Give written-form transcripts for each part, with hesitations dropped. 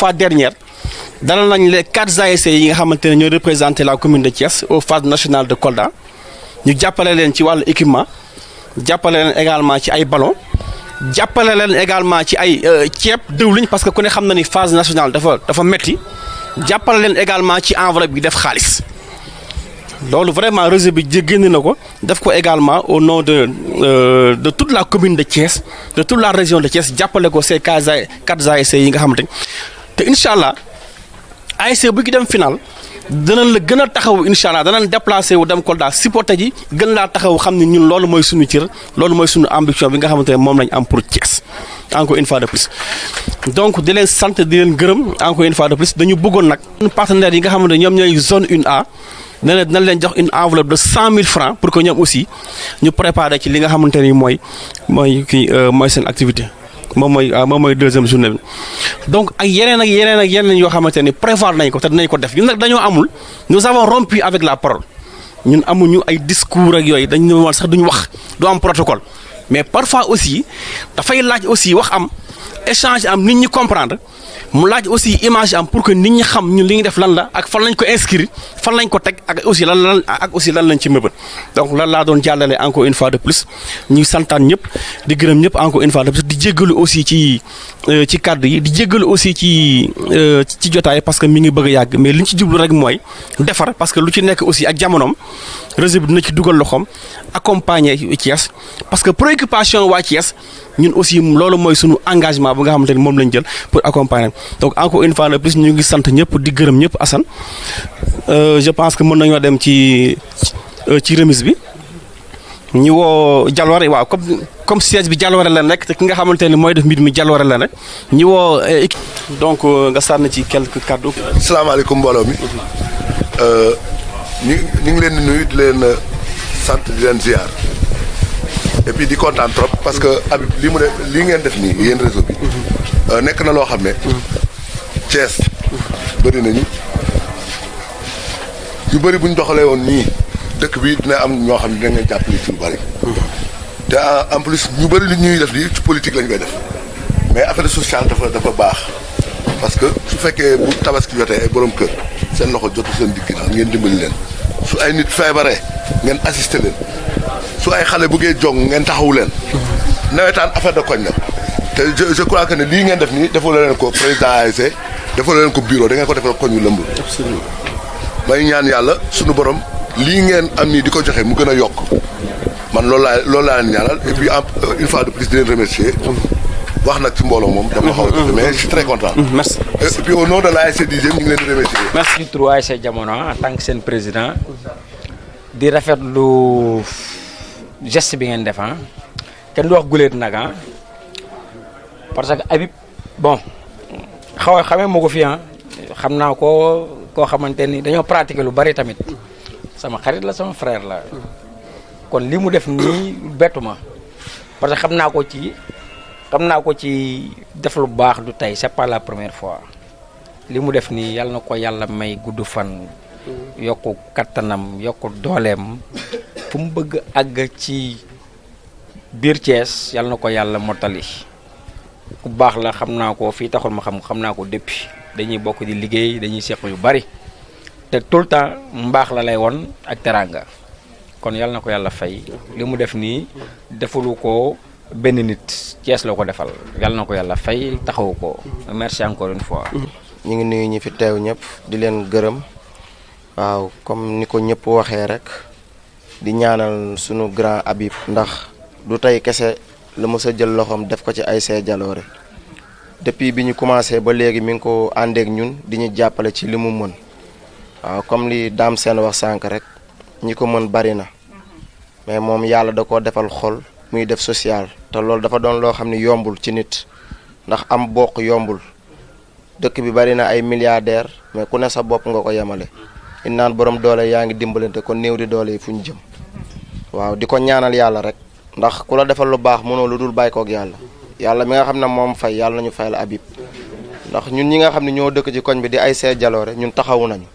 fois dernière dalal nañ les 4 ASC yi nga xamante ne ñoo représenté la commune de Thiès au phase nationale de Kolda ñu jàppale leen ci wàllu équipement jàppale leen également ci ay ballons jàppale leen également ci ay ceeb diwliñ parce que ku ne xam na ni phase nationale dafa metti jàppale leen également ci enveloppe bi def xaalis loolu vraiment réseau bi génn na ko def ko également au nom de toute la commune de Thiès de toute la région de Thiès jàppale ko ces 4 ASC yi nga xamante te incha allah ASC bu ki dem final danañ la gën a taxaw incha allah danañ déplacé wu dem Kolda supporter ji gën laa taxaw xam ne ñun loolu mooy suñu cër loolu mooy suñu ambition bi nga xamante ne moom lañ am pour Thiès encore une fois de plus. donc di leen sant di leen gërëm encore une fois de plus dañu bëggoon nag partenaires yi nga xamante ne ñoom ñooy zone 1A nee na dinañ leen jox une enveloppe de 100 000 francs pour que ñoom aussi ñu préparer ci li nga xamante ni mooy seen activité. moom mooy deuxième journée bi donc ak yeneen yoo xamante ni prévoir nañ ko te dinañ ko def ñun nag dañoo amul nous avons rompu avec la parole ñun amuñu ay discours ak yooyu dañu woon sax duñu wax du am protocole mais parfois aussi dafay laaj aussi wax am échange am nit ñi comprendre mu laaj aussi image am pour que nit ñi xam ñun li ñu def lan la ak fan lañ ko inscrire fan lañ ko teg ak aussi lan lañ ci mëbët donc lan laa doon jàllale encore une fois de plus ñuy santaan ñëpp di gërëm ñëpp encore une fois de plus di jéggalu aussi ci kàddu yi di jéggalu aussi ci jotaay parce que mi ngi bëgg a yàgg mais li ñu ci jublu rek mooy defar parce que lu ci nekk aussi ak jamonoom réseau bi dina ci dugal loxoom accompagner Thiès parce que préoccupation waa Thiès ñun aussi loolu mooy sunu engagement bu nga xamante ni moom lañ jël pour accompagner donc encore une fois de plus ñu ngi sant ñëpp di gërëm ñëpp Assane je pense que mën nañoo dem ci remise bi ñu woo Jaloore waaw comme siège bi Jaloore la nekk te ki nga xamante ne mooy def mbir mi Jaloore la nekk ñu woo donc nga sànni ci quelques kàddu. asalaamaaleykum mbooloo mi ñu ngi leen di nuyu di leen sant di leen ziar et puis di kontaan trop parce que Habib lii ngeen def nii yéen réseau bi nekk na loo xam ne Thiès bëri nañu yu bëri bu ñu doxalee woon nii dëkk bi dina am ñoo xam ne dina ngeen jàppale ci lu bëri te en plus ñu bëri li ñuy def nii ci politique lañ koy def mais affaire sociale dafa baax parce que su fekkee bu tabaski jotee ay borom kër seen loxo jotu seen digg ngeen dimbali leen su ay nit feebaree ngeen assister leen su ay xale buggee jong ngeen taxawu leen nawetaan affaire de koñ la te je crois que ne lii ngeen def nii defoo leen ko président ASC defoo leen ko bureau da ngeen ko defal koñ yu lëmb. absolument may ñaan yàlla sunu borom lii ngeen am nii di ko joxe mu gën a yokk man loolu laa leen ñaanal et puis une fois de plus di leen remercier wax nag ci mbooloo moom dama xaw a mais je suis très content. merci et puis au nom de l'ASC 10e ñu ngi leen di remercier. merci. turu ASC Jamono en tant que seen président di rafetlu geste bi ngeen def kenn du wax guleet nag parce que Habib bon xamee moo ko fi xam naa ko koo xamante ni dañoo pratiquer lu bari tamit sama xarit la sama frère la kon li mu def nii bettu ma parce que xam naa ko ci def lu baax du tey c'est pas la première fois li mu def nii yàlla na ko yàlla may gudd fan yokku kattanam yokku dooleem fu mu bëgg àgg ci biir Thiès yàlla na ko yàlla mottali ku baax la xam naa ko fii taxul ma xam naa ko depuis dañuy bokk di liggéey dañuy seq yu bari te tout le temps mbaax la lay won ak teraanga kon yàlla na ko yàlla fay li mu def nii defulu ko benn nit Thiès la ko defal yàlla na ko yàlla fay taxawu ko merci encore une fois. ñu ngi nuyu ñi fi teew ñëpp di leen gërëm waaw comme ni ko ñëpp waxee rek di ñaanal sunu grand Habib ndax du tey kese la mës a jël loxoom def ko ci ASC Jaloore depuis bi ñu commencé ba léegi mi ngi ko àndeek ñun di ñu jàppale ci li mu mën waaw comme li Dame Sène wax sànq rek ñi ko mën bari na mais moom yàlla da koo defal xol muy def social te loolu dafa doon loo xam ne yombul ci nit ndax am bokk yombul dëkk bi bari na ay milliardaires mais ku ne sa bopp nga ko yemale in naan borom doole yaa ngi dimbalante kon néew di doole yi fu ñu jëm waaw di ko ñaanal yàlla rek ndax ku la defal lu baax mënoo lu dul bàyyi koog yàlla mi nga xam ne moom fay yàlla nañu fay la Habib ndax ñun ñi nga xam ne ñoo dëkk ci koñ bi di ASC Jaloore ñun taxawu nañu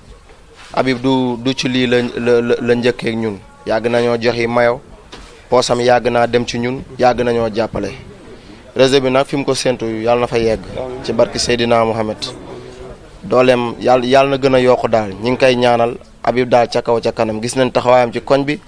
Habib du ci lii la njëkkee ak ñun yàgg nañoo joxi mayo poosam yàgg naa dem ci ñun yàgg nañoo jàppale réseau bi nag fi mu ko séntu yàlla na fa yegg ci barki Seydina Mohamed dooleem yàlla na gën a yokk daal ñi ngi koy ñaanal Habib daal ca kaw ca kanam gis nañ taxawaayam ci koñ bi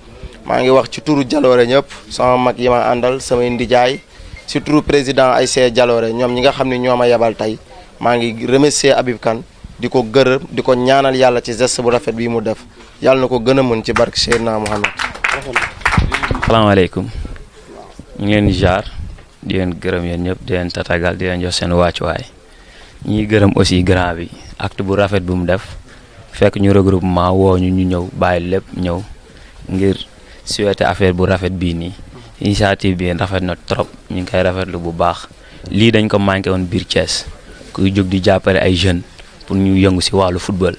maa ngi wax ci turu Jaloore ñëpp sama mag yi ma àndal samay ndijaay ci turu président ASC Jaloore ñoom ñi nga xam ne ñoo ma yebal tey maa ngi remercier Habib Kane di ko gërëm di ko ñaanal yàlla ci geste bu rafet bii mu def yàlla na ko gën a mën ci barke Seydina Mohamed. salaamaaleykum ñu ngi leen di jaar di leen gërëm yéen ñëpp di leen tatagal di leen jox seen wàccuwaay ñuy gërëm aussi grand bi acte bu rafet bu mu def fekk ñu regroupement woo ñu ñëw bàyyi lépp ñëw ngir souhaiter affaire bu rafet bii nii initiative bi rafet na trop ñu ngi koy rafetlu bu baax lii dañ ko manqué woon biir Thiès kuy jóg di jàppale ay jeunes pour ñu yëngu ci wàllu football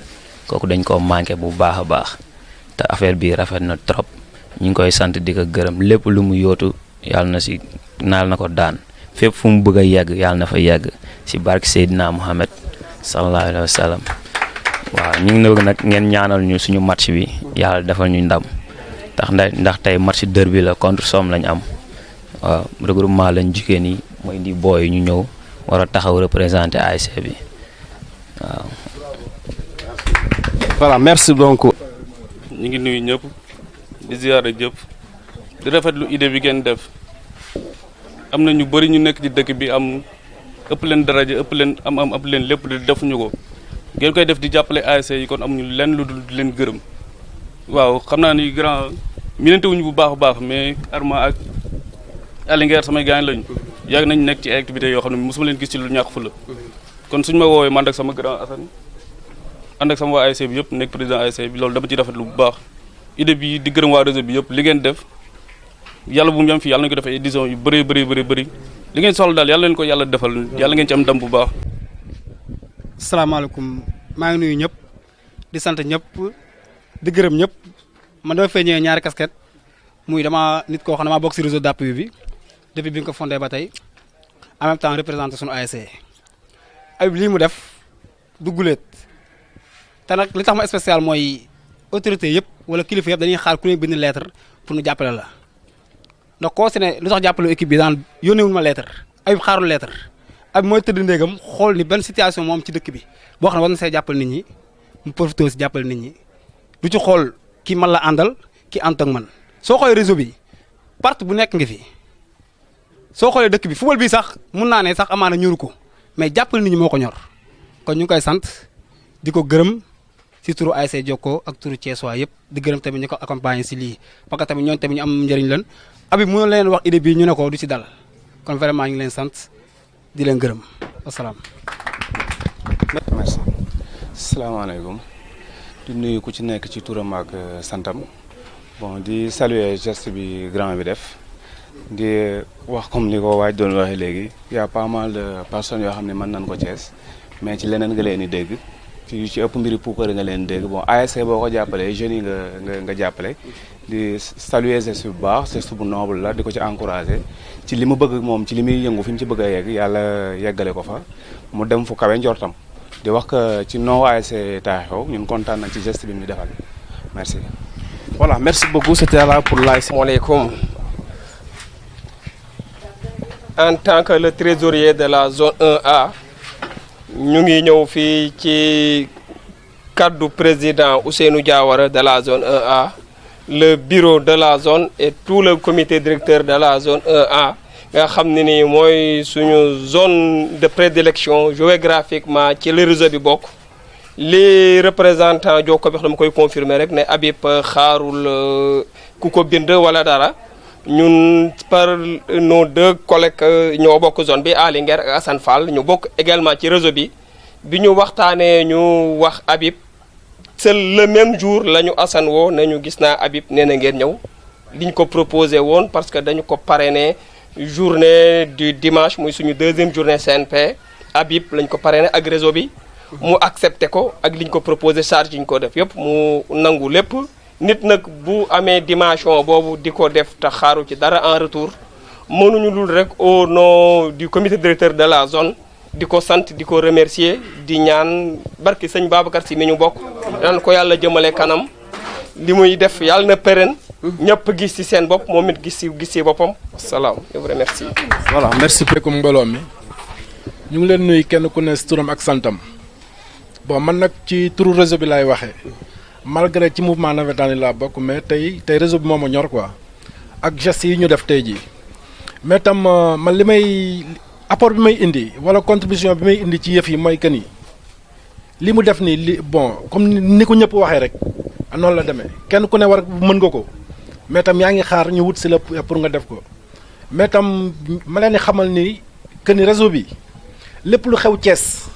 kooku dañ ko manqué bu baax a baax te affaire bi rafet na trop ñu ngi koy sant di ko gërëm lépp lu mu yootu yàlla na ci naal na ko daan fépp fu mu bëgg a yegg yàlla na fa yegg ci barke Seydina Mohamed sallallahu alayhi wa sallam waaw ñu ngi bëgg nag ngeen ñaanal ñu suñu match bi yàlla defal ñu ndam ndax tey match derby la contre Somme lañ am waaw regroupement lañ jugee nii mooy indi booy ñu ñëw war a taxaw représenter ASC bi waaw. voilà merci donc. ñu ngi nuyu ñëpp di ziyaare ñëpp di rafetlu idée bi ngeen def am na ñu bëri ñu nekk ci dëkk bi am ëpp leen daraja ëpp leen am ëpp leen lépp di defuñu ko ngeen koy def di jàppale ASC yi kon amuñu lenn lu dul di leen gërëm waaw xam naa ni grand minante wuñu bu baax a baax mais Arma ak Alinguer samay gaañ lañu yàgg nañ nekk ci ay activités yoo xam ne mosuma leen gis ci lu ñàkk fu la kon suñu ma woowee man ak sama grand Assane ànd ak sama waa ASC bi yëpp nekk président ASC bi loolu dama ci rafetlu bu baax idée bi di gërëm waa réseau bi yëpp li ngeen def yàlla bu mu yem fii yàlla nañu ko def ay éditions yu bëri li ngeen soxla daal yàlla leen ko yàlla defal yàlla ngeen ci am ndam bu baax. salaamaaleykum maa ngi nuyu ñëpp di sant ñëpp di gërëm ñëpp man dama fee ñëwee ñaari casquette muy dama nit koo xam ne maa bokk si réseau d'appui bi depuis bi nga ko fondé ba tey en même temps représenté sunu ASC ay lii mu def du guléet te nag li tax ma spécial mooy autorité yëpp wala kilifa yëpp dañuy xaar ku ne bind lettre pour ñu jàppale la ndax koo si ne lu tax jàppale équipe bi daan yónneewul ma lettre ay xaarul lettre ay mooy tëdd ndéegam xool ni benn situation moom ci dëkk bi boo xam ne war na see jàppale nit ñi mu profité si jàppale nit ñi du ci xool ki man la àndal ki ànd ak man soo xoolee réseau bi parti bu nekk nga fi soo xoolee dëkk bi football bi sax mun naa ne sax amaana ñoru ko mais jàppale nit ñi moo ko ñor kon ñu ngi koy sant di ko gërëm si turu ASC Jokko ak turu Thiès waa yëpp di gërëm tamit ñu ko accompagner si lii parce que tamit ñooñu tamit ñu am njëriñ lan Habib mënoon leen wax idée bii ñu ne ko du ci dal kon vraiment ñu ngi leen sant di leen gërëm wasalaam. merci. salaamaaleykum di nuyu ku ci nekk ci turam ak santam bon di saluer geste bi grand bi def di wax comme li ko waaj doon waxee léegi y a pas mal de personnes yoo xam ne mën nañ ko Thiès mais ci leneen nga leen di dégg ci ëpp mbiri puukare nga leen dégg bon ASC boo ko jàppalee jeunes yi nga jàppale di saluer geste bu baax geste bu noble la di ko ci encourager ci li mu bëgg moom ci li muy yëngu fi mu ci bëgg a yegg yàlla yeggale ko fa mu dem fu kawe njortam di wax que ci non ASC Taxaw ñun kontaan nañ ci geste bi mu defal merci. voilà merci beaucoup c'était là pour l'ASC. Asalaamaaleykum. En tant que le trésorier de la zone 1A ñu ngi ñëw fii ci kaddu président Ousseynou Diawara de la zone 1A le bureau de la zone et tout le comité directeur de la zone 1A nga xam ne ni mooy suñu zone de prédilection géographiquement ci le réseau bi bokk les représentants Jokko bi xam dama koy confirmer rek ne Habib xaarul ku ko bind wala dara ñun par nos deux collègues ñoo bokk zone bi Alinguer ak Assane Fall ñu bokk également ci réseau bi bi ñu waxtaanee ñu wax Habib c'est le même jour la ñu Assane woo nañu gis naa Habib nee na ngeen ñëw liñ ko proposé woon parce que dañu ko parrainé journée du dimanche muy suñu deuxième journée CNP Habib lañ ko parrainé ak réseau bi mu accepté ko ak liñ ko proposé charge yi ñu ko def yëpp mu nangu lépp nit nag bu amee dimension boobu di ko def te xaaru ci dara en retour mënuñu lul rek au nom du comité directeur de la zone di ko sant di ko remercier di ñaan barki sëñ Babacar si mi ñu bokk daan ko yàlla jëmale kanam li muy def yàlla na pérén ñëpp gis ci seen bopp moom it gis ci boppam salaam je vous remercie. voilà merci. comme mbooloo mi ñu ngi leen nuyu kenn ku ne si turam ak santam bon man nag ci turu réseau bi laay waxee malgré ci mouvement navétane yi laa bokk mais tey réseau bi moo ma ñor quoi ak gestes yi ñu def tey jii mais tam man li may apport bi may indi wala contribution bi may indi ci yëf yi mooy que ni li mu def nii li bon comme ni ko ñëpp waxee rek noonu la demee kenn ku ne war mën nga ko mais tam yaa ngi xaar ñu wut si la pour nga def ko mais tam ma leen di xamal ni que ni réseau bi lépp lu xew Thiès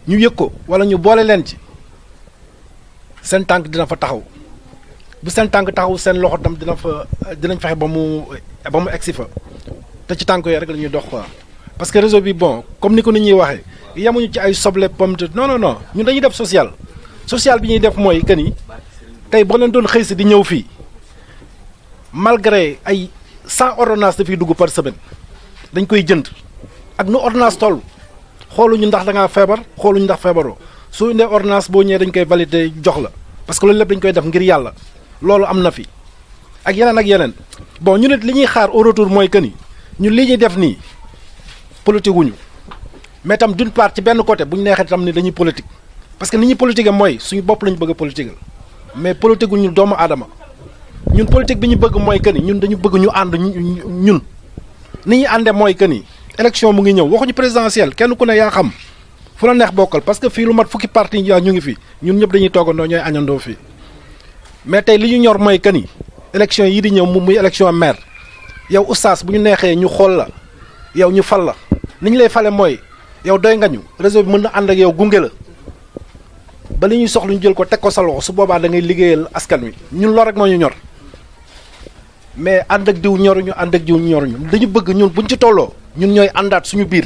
ñu yëg ko wala ñu boole leen ci seen tànk dina fa taxaw bu seen tànk taxaw seen loxo tam dinañ fexe ba mu egsi fa te ci tànk yooyu rek la ñuy dox quoi parce que réseau bi bon comme ni ko nit ñuy waxee yemuñu ci ay soble pomme de non ñun dañuy def social bi ñuy def mooy que ni tey boo leen doon xëy si di ñëw fii malgré ay 100 ordonnances dafiy dugg par semaine dañ koy jënd ak nu ordonnance toll xooluñu ndax da ngaa feebar xooluñu ndax feebaroo soo indee ordonnance boo ñëwee dañ koy valider jox la parce que loolu lépp dañ koy def ngir yàlla loolu am na fi ak yeneen bon ñu nit li ñuy xaar au retour mooy que ni ñun li ñuy def nii politique wuñu mais tam d'une part ci benn côté bu ñu neexee tam ni dañuy politique parce que ni ñuy politique mooy suñu bopp lañu bëgg a politique mais politique wuñu doomu aadama ñun politique bi ñu bëgg mooy que ni ñun dañu bëgg ñu ànd ñun ni ñuy àndee mooy que ni élection mu ngi ñëw waxuñu présidentielle kenn ku ne yaa xam fu la neex bokkal parce que fii lu mat fukki parti yaa ñu ngi fi ñun ñëpp dañuy toogandoo ñooy añandoo fii mais tey li ñu ñor mooy que ni élection yi di ñëw muy élection maire yow oustaz bu ñu neexee ñu xool la yow ñu fal la ni ñu lay fale mooy yow doy nga ñu réseau bi mën na ànd ak yow gunge la ba li ñuy soxla ñu jël ko teg ko sa loxo su boobaa da ngay liggéeyal askan wi ñun lool rek moo ñu ñor mais ànd ak diw ñoruñu ànd ak diw ñoruñu dañu bëgg ñun buñ ci tolloo ñun ñooy àndaat suñu biir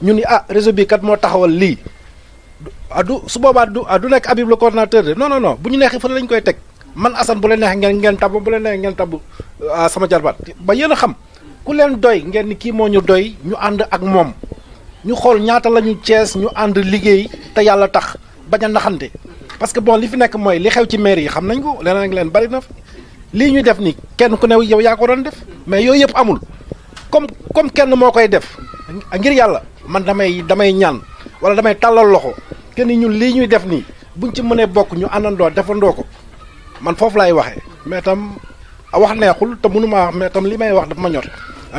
ñun ni réseau bi kat moo taxawal lii du su boobaa du nekk Habib le coordonnateur de non bu ñu neexee fa lañ koy teg man Assane bu leen neexee ngeen tabb bu leen neexee ngeen tabb sama jarbaat ba yéen a xam ku leen doy ngeen ni kii moo ñu doy ñu ànd ak moom ñu xool ñaata la ñu Cees ñu ànd liggéey te yàlla tax bañ a naxante parce que bon li fi nekk mooy li xew ci maire yi xam nañ ko leneen ak leen bari na lii ñuy def ni kenn ku ne yow yaa ko doon def mais yooyu yëpp amul comme kenn moo koy def ngir yàlla man damay ñaan wala damay tàllal loxo kenn ñun lii ñuy def nii buñ ci mënee bokk ñu àndandoo defandoo ko man foofu laay waxee mais tam wax neexul te mënuma wax mais tam li may wax daf ma ñor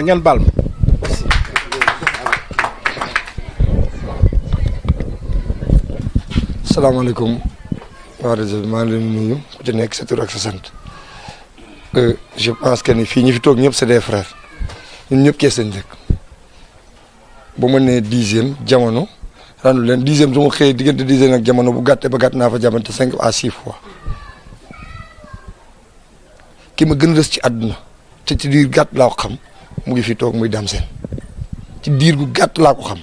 ngeen baal ma. salaamaaleykum waa réseau bi maa ngi leen di nuyu ku ci nekk sa tur ak sa sant je pense que ni fii ñi fi toog ñëpp c'est des frères ñun ñëpp kees lañ dëkk bu ma nee 10e jamono randu leen 10e su ma xëyee diggante 10e ak jamono bu gàttee ba gàtt naa fa jamante 5 à 6 fois ki ma gën a rës ci àdduna te ci diir gàtt laa ko xam mu ngi fi toog muy Dame Sène ci diir gu gàtt laa ko xam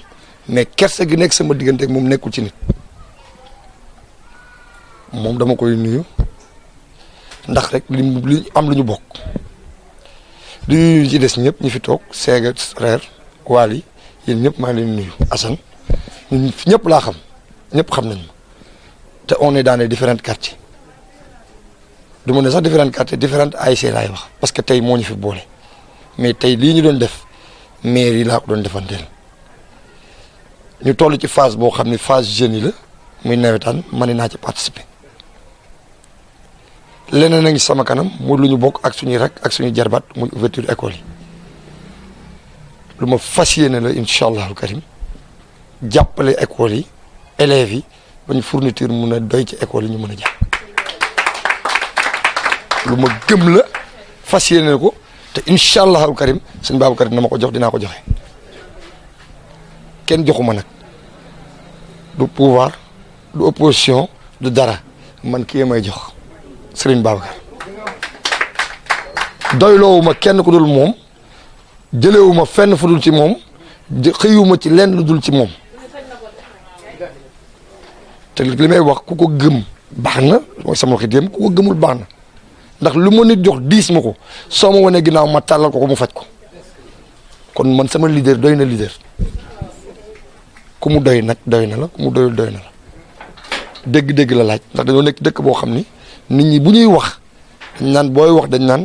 mais kersa gi nekk sama diggante ak moom nekkul ci nit moom dama koy nuyu ndax rek li am lu ñu bokk di nuyu ci des ñëpp ñi fi toog Séga Reer Waly yéen ñëpp maa ngi leen nuyu Assane ñun ñëpp laa xam ñëpp xam nañ ma te on est dans les différents quartiers du ma ne sax différents quartiers différentes ASC laay wax parce que tey moo ñu fi boole mais tey lii ñu doon def maire yi laa ko doon defanteel ñu toll ci phase boo xam ni phase jeunes yi la muy nawetaan ma ne naa ci participer. leneen a ngi sama kanam muy lu ñu bokk ak suñuy rek ak suñuy jarbaat muy ouverture école yi lu ma fas yéene la incha allahu karim jàppale école yi élèves yi ba ñu fourniture mun a doy ci école yi ñu mën a jàng lu ma gëm la fas yéene ko te incha allahu karim sëñ Babacar dina ma ko jox dinaa ko joxe kenn joxuma nag du pouvoir du opposition du dara man kii may jox. Sëriñ Babacar doyloowuma kenn ku dul moom jëlewuma fenn fu dul ci moom xëyuma ci lenn lu dul ci moom te li may wax ku ko gëm baax na mooy sama waxi démb ku ko gëmul baax na ndax lu ma nit jox diis ma ko soo ma wanee ginnaaw ma tàllal ko mu faj ko kon man sama leader doy na leader ku mu doy nag doy na la ku mu doyul doy na la dégg-dégg la laaj ndax dañoo nekk dëkk boo xam ni nit ñi bu ñuy wax dañ naan booy wax dañ naan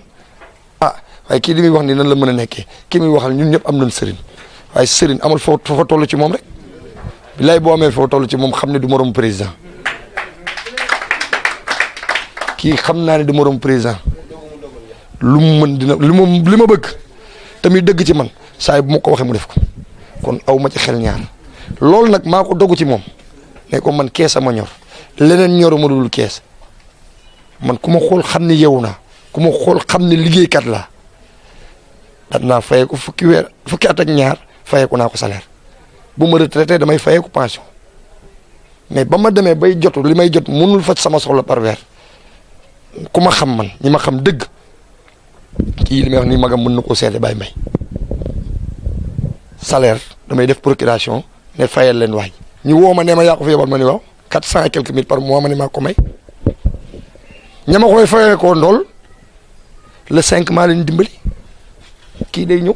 waaye kii li muy wax nii nan la mën a nekkee kii muy waxal ñun ñëpp am nañ sëriñ waaye sëriñ amal fa toll ci moom rek bilaay boo amee foo toll ci moom xam ne du morom président kii xam naa ne du morom président lu mu mën dina li ma bëgg tamit dëgg ci man saa yi bu ma ko waxee mu def ko kon aw ma ci xel ñaar loolu nag maa ko dogu ci moom ne ko man kees a ma ñor leneen ñoruma dul kees man ku ma xool xam ne yeewu naa ku ma xool xam ne liggéeykat laa daan naa fayee ko fukki at ak ñaar fayee ko naa ko salaire bu ma retraité damay fayee ko pension mais ba ma demee bay jotu li may jot mënul faj sama soxla par weer ku ma xam man ñi ma xam dëgg kii li may wax nii magam mën na koo seede Baye Mbaye salaire damay def procuration ne fayal leen waay ñu woo ma ne ma yaa ko fi yebal ma ni waaw 400 et quelques mille par mois ma ne maa ko may ña ma koy fayee ko ndool le 5 maa leen dimbali kii day ñëw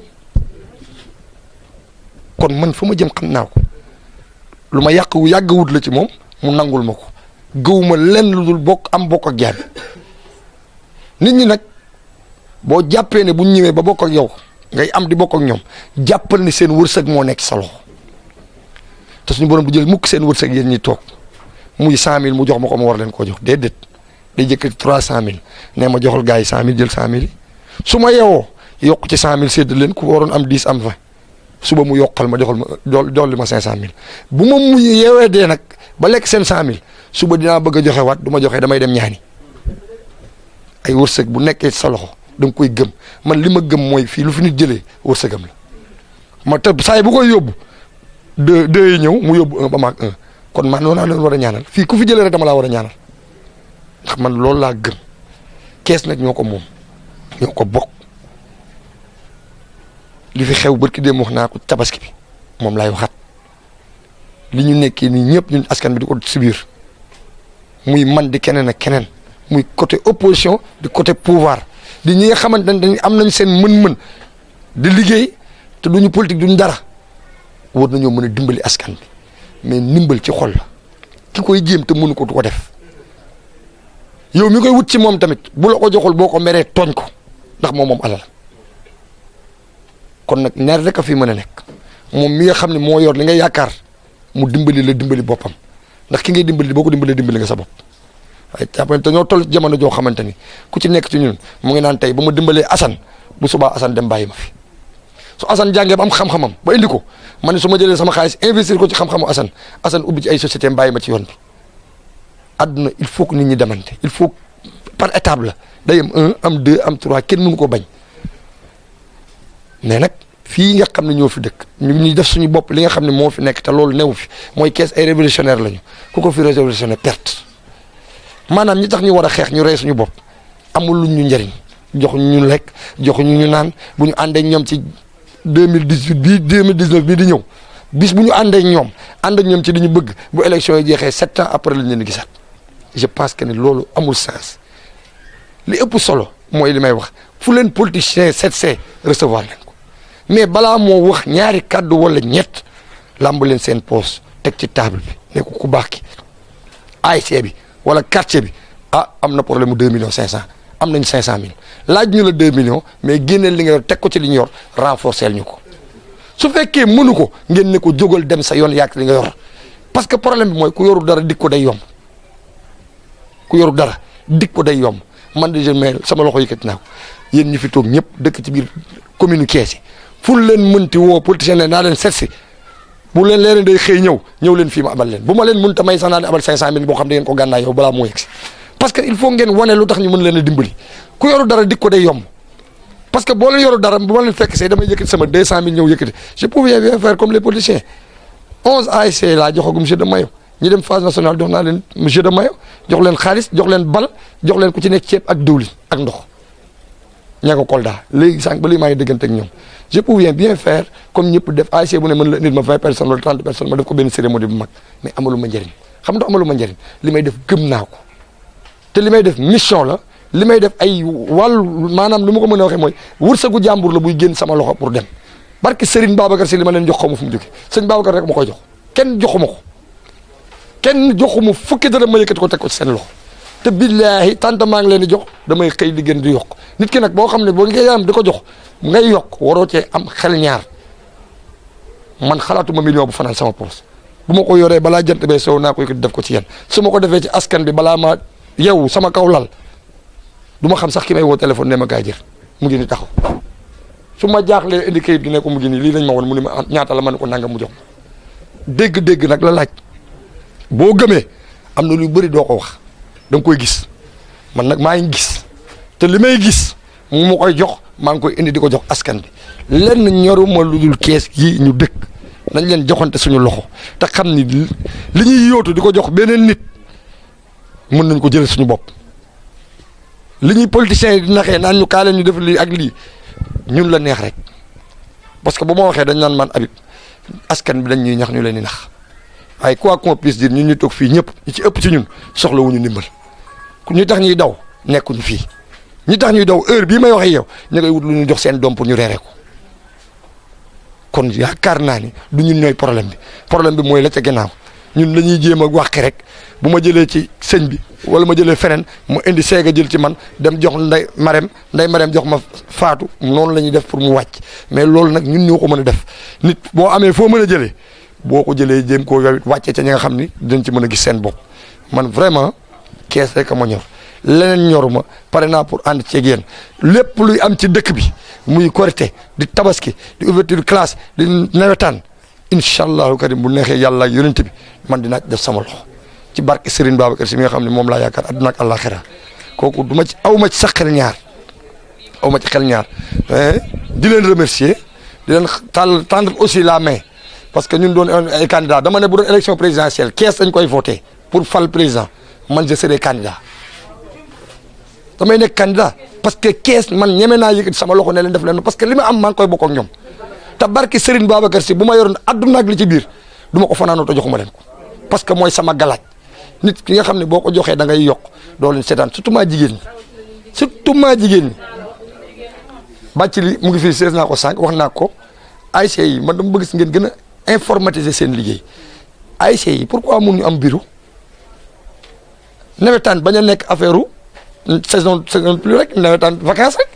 kon man fu ma jëm xam naa ko lu ma yàgg wut la ci moom mu nangul ma ko gëwuma lenn lu dul bokk ak jaam nit ñi nag boo jàppee ne bu ñu ñëwee ba bokk ak yow ngay am di bokk ak ñoom jàppal ni seen wërsëg moo nekk sa loxo te suñu borom bu jël mukk seen wërsëg yéen ñi toog muy 100000 mu jox ma ko ma war leen koo jox déedéet day jëkkati 300000 nee ma joxal gars yi 100000 jël 100000 su ma yeewoo yokk ci 100000 sédd leen ku waroon am 10 am 20 suba mu yokkal ma joxal ma dolli ma 500000 bu ma mu yeewee dee nag ba lekk seen 100000 suba dinaa bëgg a joxe waat du ma joxe damay dem ñaani ay wërsëg bu nekkee sa loxo da nga koy gëm man li ma gëm mooy fii lu fi nit jëlee wërsëgam la ma te saa yi bu koy yóbbu deux yi ñëw mu yóbbu 1 ba maag 1 kon man noonu laa leen war a ñaanal fii ku fi jëlee rek dama laa war a ñaanal ndax man loolu laa gëm kees nag ñoo ko moom ñoo ko bokk li fi xew barki dem wax naa ko tabaski bi moom laay waxaat li ñu nekkee nii ñëpp ñun askan bi di ko subir muy man di keneen ak keneen muy côté opposition di côté pouvoir di ñi nga xamante ne dañu am nañ seen mën-mën di liggéey te duñu politique duñu dara war nañoo mën a dimbali askan bi mais ndimbal ci xol la ki koy jéem te mënu ko du ko def yow mi koy wut ci moom tamit bu la ko joxul boo ko meree tooñ ko ndax moom alal kon nag ñaar rek a fi mën a nekk moom mi nga xam ne moo yor li nga yaakaar mu dimbali la dimbali boppam ndax ki ngay dimbali boo ko dimbali nga sa bopp waaye jàppale te ñoo toll ci jamono joo xamante ni ku ci nekk ci ñun mu ngi naan tey ba ma dimbalee Assane bu subaa Assane dem bàyyi ma fi su Assane jàngee ba am xam-xamam ba indi ko ma ne su ma jëlee sama xaalis investir ko ci xam-xamu Assane ubbi ci ay société bàyyi ma ci yoon bi àdduna il faut que nit ñi demante il faut par étape la day am 1 am 2 am 3 kenn mënu ko bañ mais nag fii nga xam ne ñoo fi dëkk ñu ñuy def suñu bopp li nga xam ne moo fi nekk te loolu newu fi mooy kees ay révolutionnaire lañu ku ko fi révolutionnaire perte maanaam ñi tax ñu war a xeex ñu rey suñu bopp amul luñ ñu njëriñ joxuñu ñu lekk joxuñu ñu naan bu ñu àndee ñoom ci 2018 bii 2019 bii di ñëw bis bu ñu àndee ñoom ànd ak ñoom ci li ñu bëgg bu élection yi jeexee 7 ans après lañ leen di gisaat je pense que ne loolu amul sens li ëpp solo mooy li may wax fu leen politicien seet recevoir leen ko mais balaa moo wax ñaari kàddu wala ñett lamb leen seen poos teg ci table bi ne ko ku baax ki ASC bi wala quartier bi am na problème mu 2,5 millions am nañ 500,000 laaj ñu la 2 millions mais génneel li nga yor teg ko ci li ñu yor renforcer ñu ko su fekkee mënu ko ngeen ne ko jógal dem sa yoon yàq li nga yor parce que problème bi mooy ku yoru dara dik ko day yomb ku yoru dara dik ko day yomb man de jeune mais sama loxo yëkkati naa ko yéen ñi fi toog ñëpp dëkk ci biir commune Thiès yi fu leen mënti woo politicien leen naa leen seet si bu leen leen day xëy ñëw leen fii ma abal leen bu ma leen mënta may sax naa leen abal 500,000 boo xam ne ngeen ko gànnaay yow balaa moo yegg si parce que il faut ngeen wane lu tax ñu mën leen a dimbali ku yoru dara dik ko day yomb parce que boo leen yoru dara bu ma leen fekk see damay yëkkati sama 200,000 ñëw yëkkati je pouvais bien faire comme les politiciens 11 ASC laa joxagum jeu de maillot ñi dem phase nationale jox naa leen jeu de maillot jox leen xaalis jox leen bal jox leen ku ci nekk ceeb ak diwlin ak ndox ña ko Kolda léegi sànq ba léegi maa ngi déggante ak ñoom je pouvais bien faire comme ñëpp def ASC bu ne mën la nit ma 20 personnes wala 30 personnes ma def ko benn cérémonie bu mag mais amalu ma njëriñ xam nga amalu ma njëriñ li may def gëm naa ko te li may def mission la li may def ay wàllu maanaam lu ma ko mën a waxee mooy wërsëgu jàmbur la buy génn sama loxo pour dem barke Serigne Babacar si li ma leen jox xaw ma fu mu jógee Serigne Babacar rek ma koy jox kenn joxuma ko kenn joxuma fukki dara ma yëkkati ko teg ko ci seen loxo te billaahi tant maa ngi leen di jox damay xëy di gën di yokk nit ki nag boo xam ne boo ngay am di ko jox ngay yokk waroo cee am xel ñaar man xalaatuma million bu fanaan sama poos bu ma ko yoree balaa jant bee sow naa ko def ko ci yéen su ma ko defee ci askan bi balaa ma yeewu sama kaw lal du ma xam sax ki may woo téléphone ne ma gaa jër mu ngi ni taxaw su ma jaaxlee indi kayit gi ne ko mu ngi nii lii lañ ma woon mu ni ma ñaata la ma ne ko nangam mu jox dégg-dégg nag la laaj boo gëmee am na lu bëri doo ko wax da nga koy gis man nag maa ngi gis te li may gis mu ma koy jox maa ngi koy indi di ko jox askan bi lenn ñoruma lu dul kees yi ñu dëkk nañ leen joxante suñu loxo te xam ni li ñuy yóotu di ko jox beneen nit mën nañ ko jëlee suñu bopp li ñuy politiciens yi di naxee naan ñu kaa leen ñu def lii ak lii ñun la neex rek parce que bu ma waxee dañ naan man Habib askan bi dañ ñuy ñax ñu leen di nax waaye quoi qu'on puisse dire ñun ñu toog fii ñëpp ñi ci ëpp ci ñun soxlawuñu ndimbal ñu tax ñuy daw nekkuñu fii ñi tax ñuy daw heure bii may waxee yow ñu koy wut lu ñu jox seen doom pour ñu reeree ko kon yaakaar naa ni du ñun ñooy problème bi mooy la ca gannaaw ñun la ñuy jéem a wàqi rek bu ma jëlee ci sëñ bi wala ma jëlee feneen mu indi seega jël ci man dem jox nday marem jox ma faatu noonu la ñuy def pour mu wàcc mais loolu nag ñun ñoo ko mën a def nit boo amee foo mën a jëlee boo ko jëlee jéem koo yow it wàccee ca ñi nga xam ni dañ ci mën a gis seen bopp man vraiment kees rek a ma ñor leneen ñoruma pare naa pour ànd ceeg yéen lépp luy am ci dëkk bi muy korité di tabaski di ouverture classe di nawetaan incha allahu karim bu neexee yàlla ak yonent bi man dinaa def sama loxo ci barke Serigne Babacar si mi nga xam ne moom laa yaakaar àdduna ak àllaaxira kooku du ma ci aw ma ci sax xel ñaar di leen remercier di leen tendre aussi la main parce que ñun doon ay candidat dama ne bu doon élection présidentielle kees dañ koy voté pour fal président man je serai candidat damay nekk candidat parce que kees man ñeme naa yëkkati sama loxo ne leen def leen parce que li ma am maa ngi koy bokk ak ñoom te barke Serigne Babacar si bu ma yoroon àdduna ak li ci biir du ma ko fanaanoo te joxuma leen ko parce que mooy sama galaaj nit ki nga xam ne boo ko joxee da ngay yokk doo leen seetaan surtout maa jigéen ñi bàcc li mu ngi fii sees naa ko sànq wax naa ko ASC yi man dama bëgg si ngeen gën a informatiser seen liggéey ASC yi pourquoi mun ñu am bureau nawetaan bañ a nekk affaire saison plus rek nawetaan vacances rek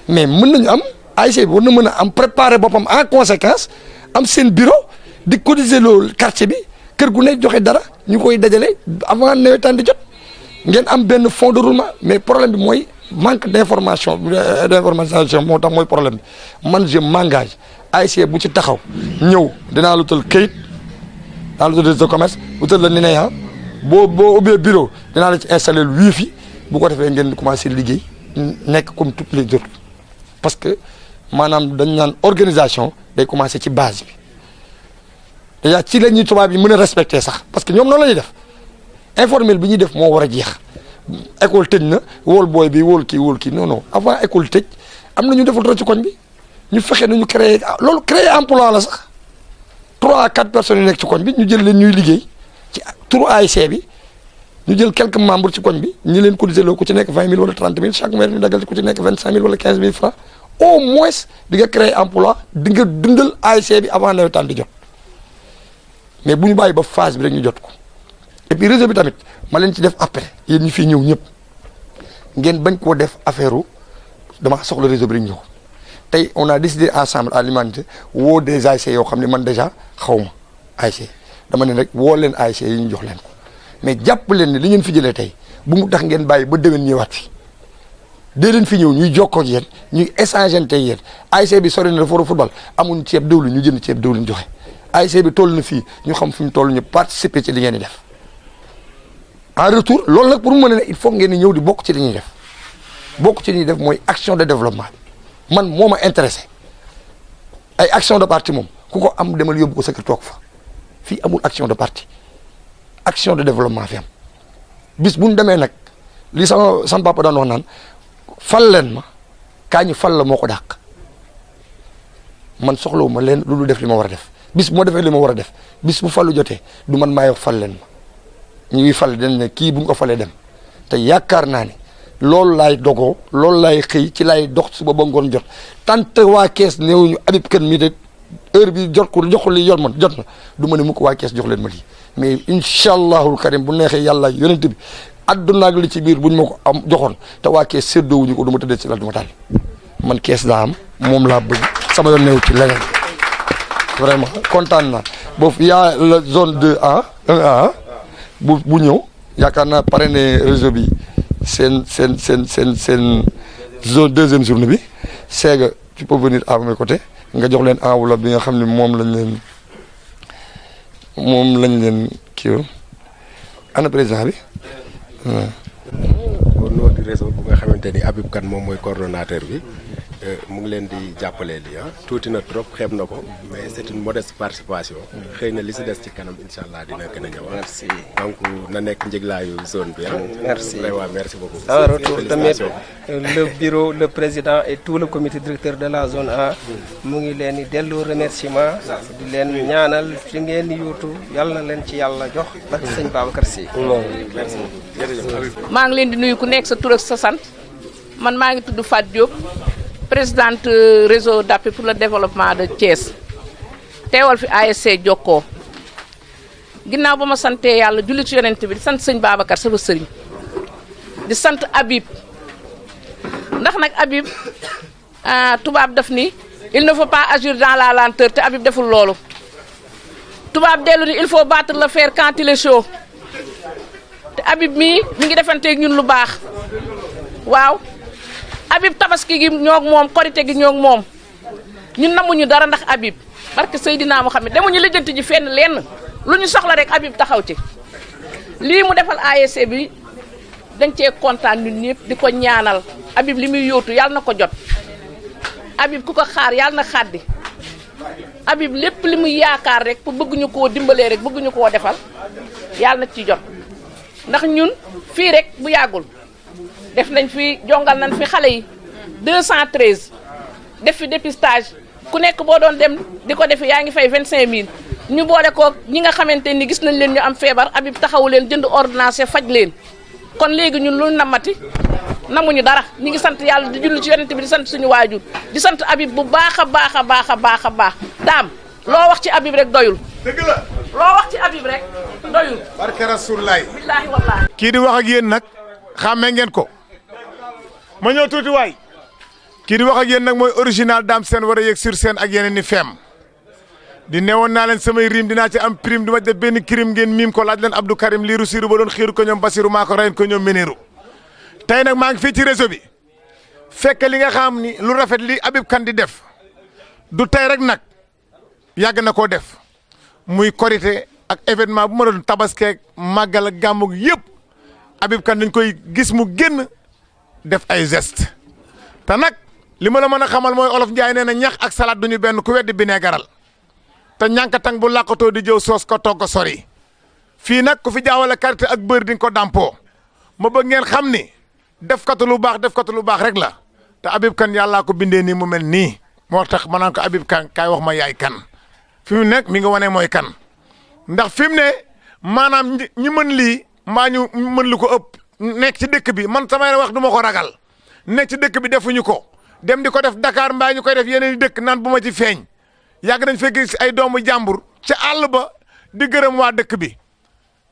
mais mën nañu am ASC bi war na mën a am préparer boppam en conséquence am seen bureau di cotiser loolu quartier bi kër gu ne joxe dara ñu koy dajale avant nawetaan di jot ngeen am benn fond de roulement mais problème bi mooy manque d'information moo tax mooy problème bi man je m'engage ASC bu ci taxaw ñëw dinaa la utal këyit dinaa la utal registre de commerce utal la NINEA boo ubbee bureau dinaa la ci installer wifi bu ko defee ngeen commencé liggéey nekk comme toutes les autres parce que maanaam dañ naan organisation day commencé ci base bi déjà ci la ñuy tubaab yi mën a respecter sax parce que ñoom noonu la ñuy def informel bi ñuy def moo war a jeex école tëj na wóol booy bi wóol kii non avant école tëj am na ñu deful dara ci koñ bi ñu fexe nu ñu créer loolu créer emploi la sax 3 à 4 personnes yu nekk ci koñ bi ñu jël leen ñuy liggéey ci turu ASC bi ñu jël quelques membres ci koñ bi ñu leen cotiser loo ku ci nekk 20 000 wala 30 000 chaque mois ñu dagal ci ku ci nekk 25 000 wala 15 000 francs au moins di nga créer emploi di nga dundal ASC bi avant nawetaan di jot mais bu ñu bàyyi ba phase bi rek ñu jot ko et puis réseau bi tamit ma leen ci def appel yéen ñi fii ñëw ñëpp ngeen bañ koo def affaire dama soxla réseau bi rek ñëw tey on a décidé ensemble à l'humanité woo des ASC yoo xam ne man déjà xaw ma ASC dama ne rek woo leen ASC yi ñu jox leen ko mais jàpp leen ne li ngeen fi jëlee tey bu mu tax ngeen bàyyi ba déwén ñëwaat fi dee leen fi ñëw ñuy jokkoo ak yéen ñuy échangeante yéen ASC bi sori na dafa war a football amuñ ceeb diwlin ñu jënd ceeb diwlin joxe ASC bi toll na fii ñu xam fi mu toll ñu participer ci li ngeen di def en retour loolu nag pour mu mën a ne il faut ngeen di ñëw di bokk ci li ñuy def bokk ci li ñuy def mooy action de développement man moo ma intéressé ay action de parti moom ku ko am demal yóbbu ko sa kër toog fa fii amul action de parti action de développement fi am bis bu ñu demee nag li sama papa daan wax naan fal leen ma kaa ñu fal la moo ko dàq man soxlawu ma leen lu def li ma war a def bis bu ma defee li ma war a def bis bu fallu jotee du man maay wax fal leen ma ñuy fal dañ ne kii bu ñu ko falee dem te yaakaar naa ne loolu laay dogoo loolu laay xëy ci laay dox suba ba ngoon jot tant waa kees néew ñu Habib Kane mii de heure bi jot ko jox li jot na du ma ne mu ko waa kees jox leen ma lii mais incha allahul karim bu neexee yàlla yonent bi adduna ak li ci biir buñ ma ko am joxoon te waa kees séddoowuñu ko du ma tëddee ci la du ma tàlli man kees laa am moom laa bëgg sama yoon néew ci leneen vraiment kontaan naa boobu y a la zone 2A 1A bu ñëw yaakaar naa parrainé réseau bi seen zone deuxième journée bi Séga tu peux venir à mes côtés nga jox leen enveloppe bi nga xam ne moom lañ leen kii ana président bi au nom du réseau bu nga xamante ni Habib Kane moom mooy coordonnateur bi mu ngi leen di jàppale li tuuti na trop xeeb na ko mais c'est une modeste participation xëy na li si des ci kanam incha allah dina gën a ñëw. merci donc na nekk njëglaayu zone bi merci vraiment merci beaucoup. en retour tamit le bureau le président et tout le comité directeur de la zone A mu ngi leen di delloo remerciement di leen ñaanal fi ngeen yuutu yàlla na leen ci yàlla jox barke sëñ Babacar Sy. merci beaucoup. maa ngi leen di nuyu ku nekk sa tur ak sa sant man maa ngi tudd Fatou Diop présidente réseau d'appui pour le développement de Thiès teewal fi ASC Jokkoo ginnaaw ba ma santee yàlla julli ci yonent bi di sant sëñ Babacar sama sëriñ di sant Habib ndax nag Habib tubaab daf ni il ne faut pas agir dans la lenteur te Habib deful loolu tubaab dellu ni il faut battre le fer quand il est chaud te Habib mii mi ngi defanteeg ñun lu baax waaw Habib tabaski gi ñoog moom korite gi ñoog moom ñun namuñu dara ndax Habib barke Seydina Muhammad demuñu lijjanti ji fenn lenn lu ñu soxla rek Habib taxaw ci lii mu defal ASC bi dañ cee kontaan ñun ñëpp di ko ñaanal Habib li muy yóotu yàlla na ko jot Habib ku ko xaar yàlla na xaddi Habib lépp li muy yaakaar rek pour bëgguñu koo dimbalee rek bëgguñu koo defal yàlla na ci jot ndax ñun fii rek bu yàggul def nañ fi jongal nañ fi xale yi 213 def fi dépistage ku nekk boo doon dem di ko defi yaa ngi fay 25000 ñu boole ko ñi nga xamante ni gis nañ leen ñu am feebar Habib taxawu leen jënd ordonnance faj leen kon léegi ñun lu namati namuñu dara ñi ngi sant yàlla di julli ci yonent bi di sant suñu waajur di sant Habib bu baax a baax a baax a baax a baax daam loo wax ci Habib rek doyul. dëgg la. loo wax ci Habib rek doyul. barke Rasulullaay. billaahi wallaahi. kii di wax ak yéen nag xàmmee ngeen ko ma ñëw tuuti waay kii di wax ak yéen nag mooy original Dame Sène war a yegg sur scène ak yeneen i feem di newoon naa leen samay rim dinaa ci am prime du ma def benn crime ngeen miim ko laaj leen Abdou Karim liiru siiru ba doon xiiru ko ñoom Basiru maa ko reyen ko ñoom Meniru tey nag maa ngi fii ci réseau bi fekk li nga xam ni lu rafet li Habib Kane di def du tey rek nag yàgg na koo def muy korité ak événement bu ma doon tabaskeeg màggal ak gàmmu yëpp Habib Kane dañ koy gis mu génn def ay geste te nag li ma la mën a xamal mooy olof Njaay nee na ñax ak salade duñu benn ku weddi bineegaral te ñànkatang bu làqatoo di jëw soos ko togg sori fii nag ku fi jaawale karité ak beurre di nga ko dàmpoo ma bëgg ngeen xam ni def katu lu baax rek la te Habib Kane yàllaa ko bindee nii mu mel nii moo tax ma naan ko Habib Kane kaay wax ma yaay kan fi mu nekk mi nga wane mooy kan ndax fi mu ne maanaam ñi mën lii mbaa ñu mën lu ko ëpp nekk ci dëkk bi man samay wax du ma ko ragal nekk ci dëkk bi defuñu ko dem di ko def Dakar mbaa ñu koy def yeneen i dëkk naan bu ma ci feeñ yàgg nañ fekk ci ay doomu jàmbur ca àll ba di gërëm waa dëkk bi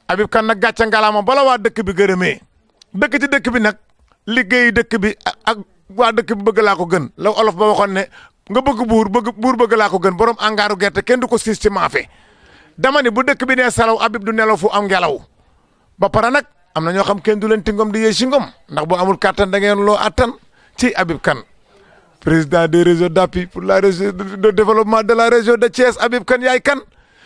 Habib Kane nag gàcce ngalaama bala waa dëkk bi gërëmee dëkk ci dëkk bi nag liggéey dëkk bi ak waa dëkk bi bëgg laa ko gën la olof ba waxoon ne nga bëgg buur bëgg laa ko gën borom angaaru gerte kenn du ko siis ci maafe dama ni bu dëkk bi nee salaw Habib du nelaw fu am ngelaw ba pare nag am na ñoo xam kenn du leen ti ngom di yee si ngom ndax boo amul kàttan da ngeen loo attan ci Habib Kane président des réseaux d'appui pour la région de développement de la région de Thiès Habib Kane yaay kan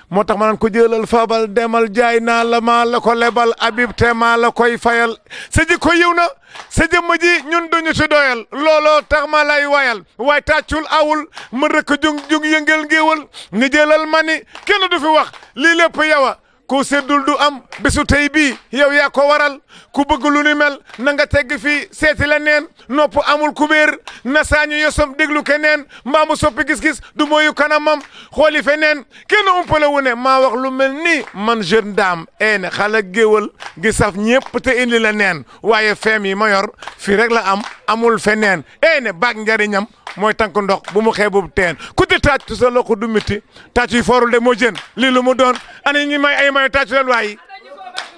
moo tax ma naan ko jëlal fabal demal jaay naa la maa la ko lebal Habib te maa la koy fayal sa ji ko yiw na sa jëmm ji ñun duñu ci doyal looloo tax ma lay wayal waaye tàccul awul ma rëkk jung yëngal ngéewal nga jëlal ma ni kenn du fi wax lii lépp yow ku seddul du am bésu tey bii yow yaa ko waral ku bëgg lu ni mel na nga tegg fii seeti la neen nopp amul kubéer na saañu yosom déglu keneen mbaa mu soppi gis-gis du mooyu kanamam xooli feneen kenn umpale wu ne maa wax lu mel nii man jeune dame ne xale géwal gi saf ñëpp te indi la neen waaye feem yi ma yor fii rek la am amul feneen ne baag njariñam mooy tànk ndox bu mu xeebub teen ku di tàcc sa loxo du mitti tàcc yi foorul de moo jën lii lu mu doon ana ñi may ay may tàcc leen waayi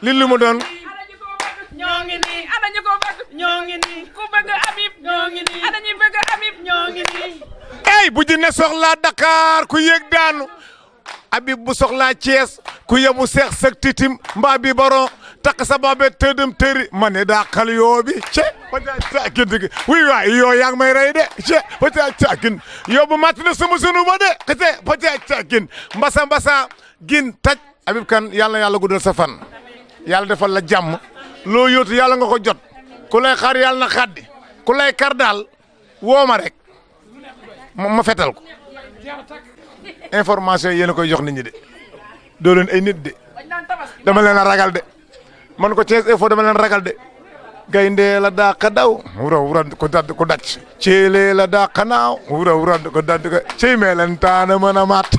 lii lu mu doon ñoo ngi nii ana ñu ko bëgg ñoo ngi nii ku bëgg Habib ñoo ngi nii ana ñu bëgg Habib ñoo ngi nii ey bu jinne soxlaa Dakar ku yéeg daanu Habib bu soxlaa Thiès ku yebu seex sak titim mbaa bi baron takk sa baabe tëdëm tëri ma ne daa xal yoo bi ce fata cakin digi wuy waay yoo yaa ngi may rey de ce fata cakin yoo bu mat na sama sunu ba de xite fata cakin mbasa gin taj Habib Kane yàlla na yàlla guddal sa fan yàlla defal la jàmm loo yóotu yàlla nga ko jot ku lay xaar yàlla na xaddi ku lay kar daal woo ma rek ma fetal ko information yéen a koy jox nit ñi de doo leen ay nit de dama leen a ragal de man ko Thiès Info dama leen ragal de gaynde la dàq daw wura ko dadd ko dacc ceele la dàq naaw wura ko dadd ko cey mee leen taana mën a maat